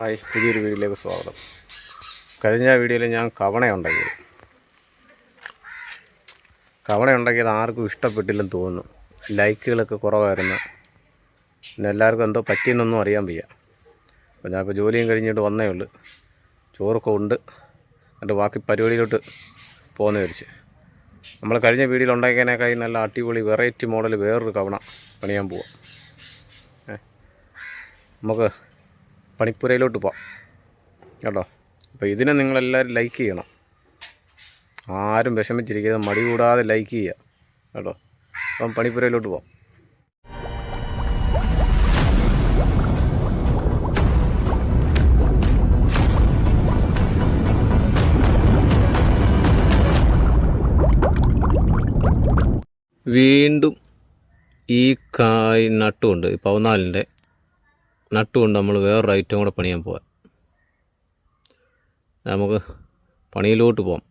Hi, പുതിയൊരു വീഡിയോയിലേക്ക് സ്വാഗതം. കഴിഞ്ഞ വീഡിയോയിൽ ഞാൻ കവണ ഉണ്ടാക്കിയത് ആർക്കും ഇഷ്ടപ്പെട്ടില്ലെന്ന് തോന്നുന്നു. ലൈക്കുകളൊക്കെ കുറവായിരുന്നു. പിന്നെ എല്ലാവർക്കും എന്തോ പറ്റിയെന്നൊന്നും അറിയാൻ വയ്യ. അപ്പോൾ ഞാനിപ്പോൾ ജോലിയും കഴിഞ്ഞിട്ട് വന്നേ ഉള്ളൂ. ചോറൊക്കെ ഉണ്ട്, എന്നിട്ട് ബാക്കി പരിപാടിയിലോട്ട് പോകുന്ന വിചാരിച്ച്. നമ്മൾ കഴിഞ്ഞ വീഡിയോയിൽ ഉണ്ടാക്കിയതിനേക്കായി നല്ല അടിപൊളി വെറൈറ്റി മോഡൽ വേറൊരു കവണ പണിയാൻ പോവാം. നമുക്ക് പണിപ്പുരയിലോട്ട് പോവാം കേട്ടോ. അപ്പോൾ ഇതിനെ നിങ്ങളെല്ലാവരും ലൈക്ക് ചെയ്യണം. ആരും വിഷമിച്ചിരിക്കുന്നത് മടി കൂടാതെ ലൈക്ക് ചെയ്യുക കേട്ടോ. അപ്പം പണിപ്പുരയിലോട്ട് പോവാം. വീണ്ടും ഈ കായ് നട്ടുകൊണ്ട്, ഈ 14-ൻ്റെ നട്ടുകൊണ്ട് നമ്മൾ വേറൊരു ഐറ്റം കൂടെ പണിയാൻ പോവാം. നമുക്ക് പണിയിലോട്ട് പോകാം.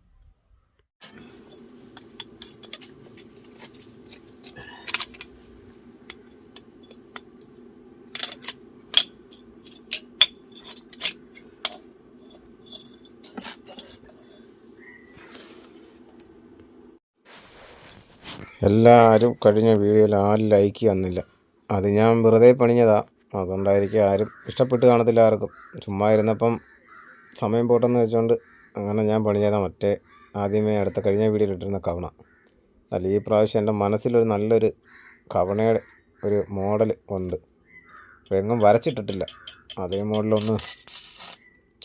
എല്ലാവരും കഴിഞ്ഞ വീഡിയോയിൽ ആരും ലൈക്ക് തന്നില്ല. അത് ഞാൻ വെറുതെ പണിഞ്ഞതാണ്. അതുകൊണ്ടായിരിക്കും ആരും ഇഷ്ടപ്പെട്ട് കാണത്തില്ല. ആർക്കും ചുമ്മാ ഇരുന്നപ്പം സമയം പോട്ടെന്ന് വെച്ചുകൊണ്ട് അങ്ങനെ ഞാൻ പണിഞ്ഞതാണ്. മറ്റേ ആദ്യമേ അടുത്ത കഴിഞ്ഞ വീഡിയോയിൽ ഇട്ടിരുന്ന കവണ. അല്ല, ഈ പ്രാവശ്യം എൻ്റെ മനസ്സിലൊരു നല്ലൊരു കവണയുടെ ഒരു മോഡൽ ഉണ്ട്. അപ്പോൾ എങ്ങും വരച്ചിട്ടിട്ടില്ല. അതേ മോഡലൊന്ന്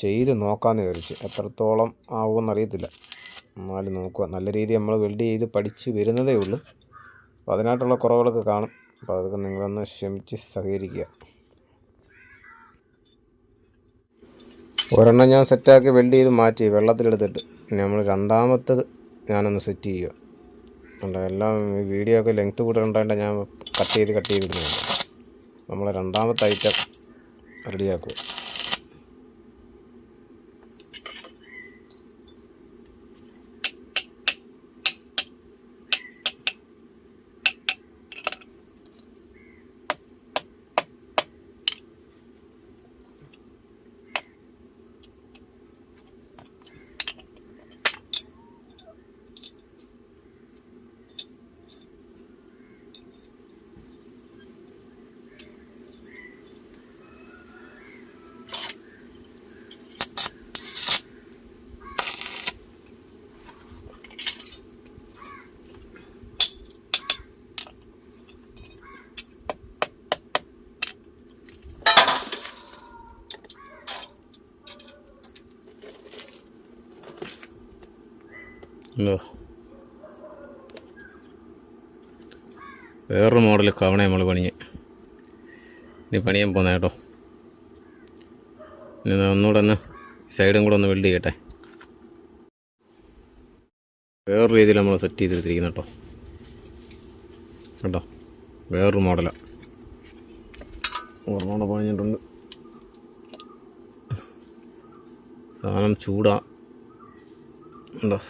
ചെയ്ത് നോക്കാമെന്ന് വിചാരിച്ച്. എത്രത്തോളം ആവുമെന്ന് അറിയത്തില്ല, എന്നാലും നോക്കുക. നല്ല രീതിയിൽ നമ്മൾ വെൽഡ് ചെയ്ത് പഠിച്ച് വരുന്നതേ ഉള്ളൂ. അപ്പോൾ അതിനായിട്ടുള്ള കുറവുകളൊക്കെ കാണും. അപ്പോൾ അതൊക്കെ നിങ്ങളൊന്ന് ക്ഷമിച്ച് സഹകരിക്കുക. ഒരെണ്ണം ഞാൻ സെറ്റാക്കി വെൽഡ് ചെയ്ത് മാറ്റി വെള്ളത്തിലെടുത്തിട്ട് ഇനി നമ്മൾ രണ്ടാമത്തത് ഞാനൊന്ന് സെറ്റ് ചെയ്യുക. ഉണ്ട് എല്ലാം ഈ വീഡിയോ ഒക്കെ ലെങ്ത്ത് കൂട്ടുണ്ടായിട്ട് ഞാൻ കട്ട് ചെയ്ത് ഇടുന്നുണ്ട്. നമ്മൾ രണ്ടാമത്തെ ഐറ്റം റെഡിയാക്കുക. വേറൊരു മോഡൽ കവണ നമ്മൾ ഇനി പണിയാൻ പോകുന്ന കേട്ടോ. ഇനി ഒന്നുകൂടെ ഒന്ന് സൈഡും കൂടെ ഒന്ന് വെൽഡ് ചെയ്യട്ടെ. വേറൊരു രീതിയിൽ നമ്മൾ സെറ്റ് ചെയ്തെടുത്തിരിക്കുന്നു കേട്ടോ. വേറൊരു മോഡലാണ്. ഒരെണ്ണോടെ പണിഞ്ഞിട്ടുണ്ട്. സാധനം ചൂടാ ഉണ്ടോ.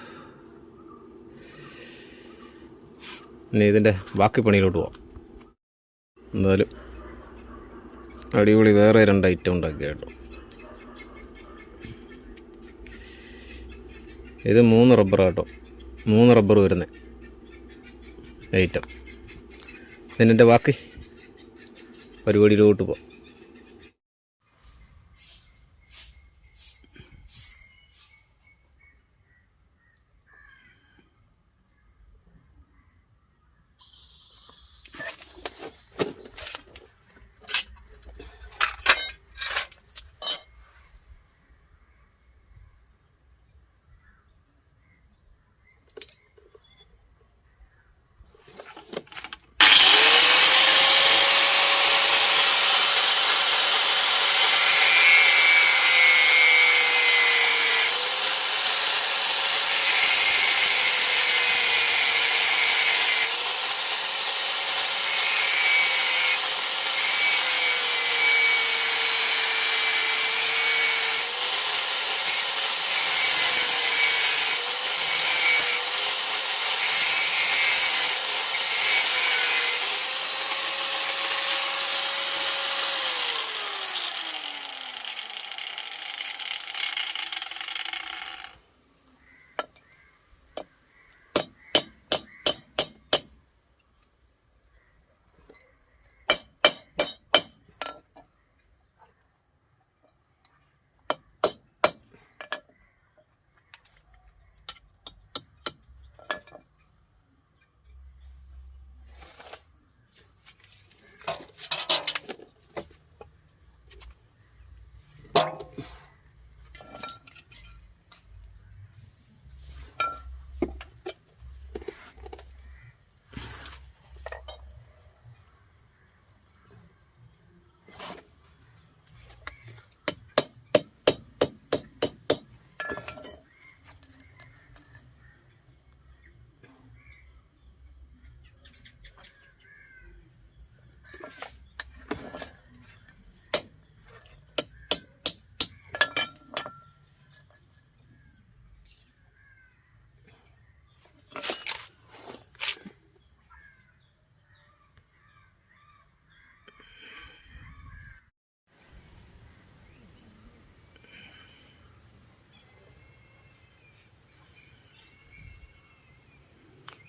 ഇനി ഇതിൻ്റെ ബാക്കി പണിയിലോട്ട് പോവാം. എന്തായാലും അടിപൊളി വേറെ 2 ഐറ്റം ഉണ്ടാക്കി കേട്ടോ. ഇത് 3 റബ്ബർ കേട്ടോ. 3 റബ്ബർ വരുന്ന ഐറ്റം. ഇതിൻ്റെ ബാക്കി പരിപാടിയിലോട്ട് പോവാം.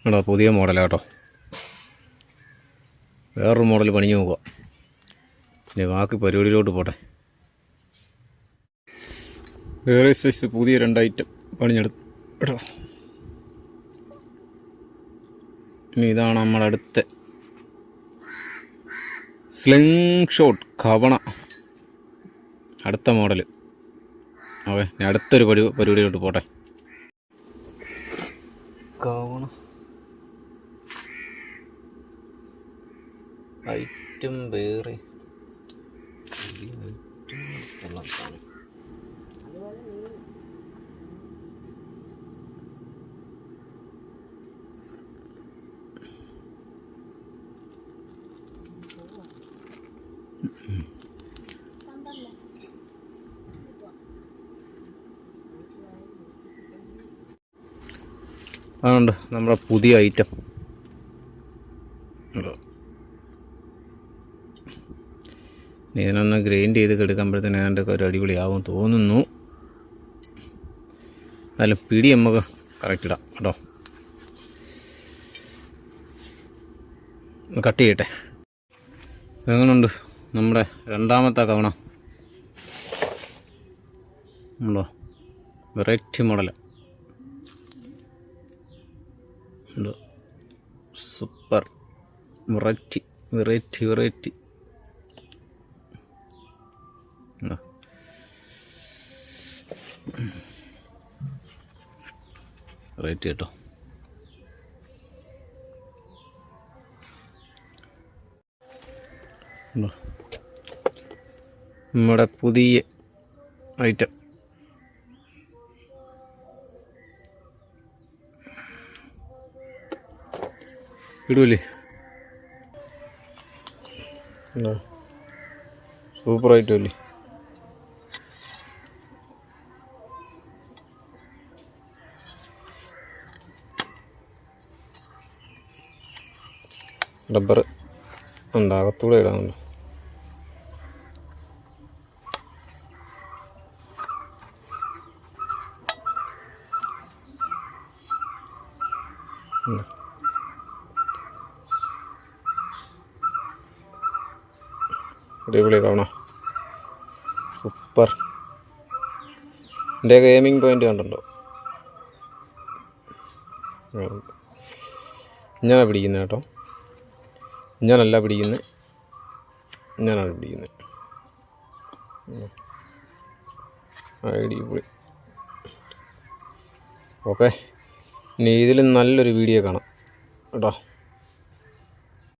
കേട്ടോ, പുതിയ മോഡലാണ് കേട്ടോ. വേറൊരു മോഡൽ പണിഞ്ഞ് നോക്കുക. പിന്നെ ബാക്കി പരിപാടിയിലോട്ട് പോട്ടെ. വേറെ സൈസ് പുതിയ 2 ഐറ്റം പണിഞ്ഞെടുത്ത് കേട്ടോ. ഇനി ഇതാണ് നമ്മളടുത്ത സ്ലിംഗ് ഷോട്ട് കവണ, അടുത്ത മോഡൽ. ഓക്കെ, ഇനി അടുത്തൊരു പരിപാടിയിലോട്ട് പോട്ടെ. കവണ ഐറ്റം വേറെ അതുകൊണ്ട് നമ്മുടെ പുതിയ ഐറ്റം ഇതിനൊന്ന് ഗ്രൈൻഡ് ചെയ്ത് എടുക്കുമ്പോഴത്തേന് ഏതാണ്ട് ഒരു അടിപൊളിയാവും തോന്നുന്നു. എന്നാലും പിടി നമുക്ക് കറക്റ്റ് ഇടാം കേട്ടോ. കട്ട് ചെയ്യട്ടെ. എങ്ങനെയുണ്ട് നമ്മുടെ രണ്ടാമത്തെ കവണ? ഉണ്ടോ, വെറൈറ്റി മോഡൽ ഉണ്ടോ, super variety variety variety variety കേട്ടോ. നമ്മുടെ പുതിയ ഐറ്റം ഇടൂല്ലേ? സൂപ്പർ ഐറ്റം അല്ലേ? റബ്ബർ ഉണ്ട്, അകത്തൂടെ ഇടാനുണ്ട്. അടിപൊളി കാണാം, സൂപ്പർ. എൻ്റെ ഗെയിമിംഗ് പോയിൻ്റ് കണ്ടുണ്ടോ? ഞാനാണ് പിടിക്കുന്നത് കേട്ടോ, ഞാനല്ല പിടിക്കുന്നത്, ഞാനാണ് പിടിക്കുന്നത്. അടിപൊളി. ഓക്കെ, ഇനി ഇതിലും നല്ലൊരു വീഡിയോ കാണാം കേട്ടോ.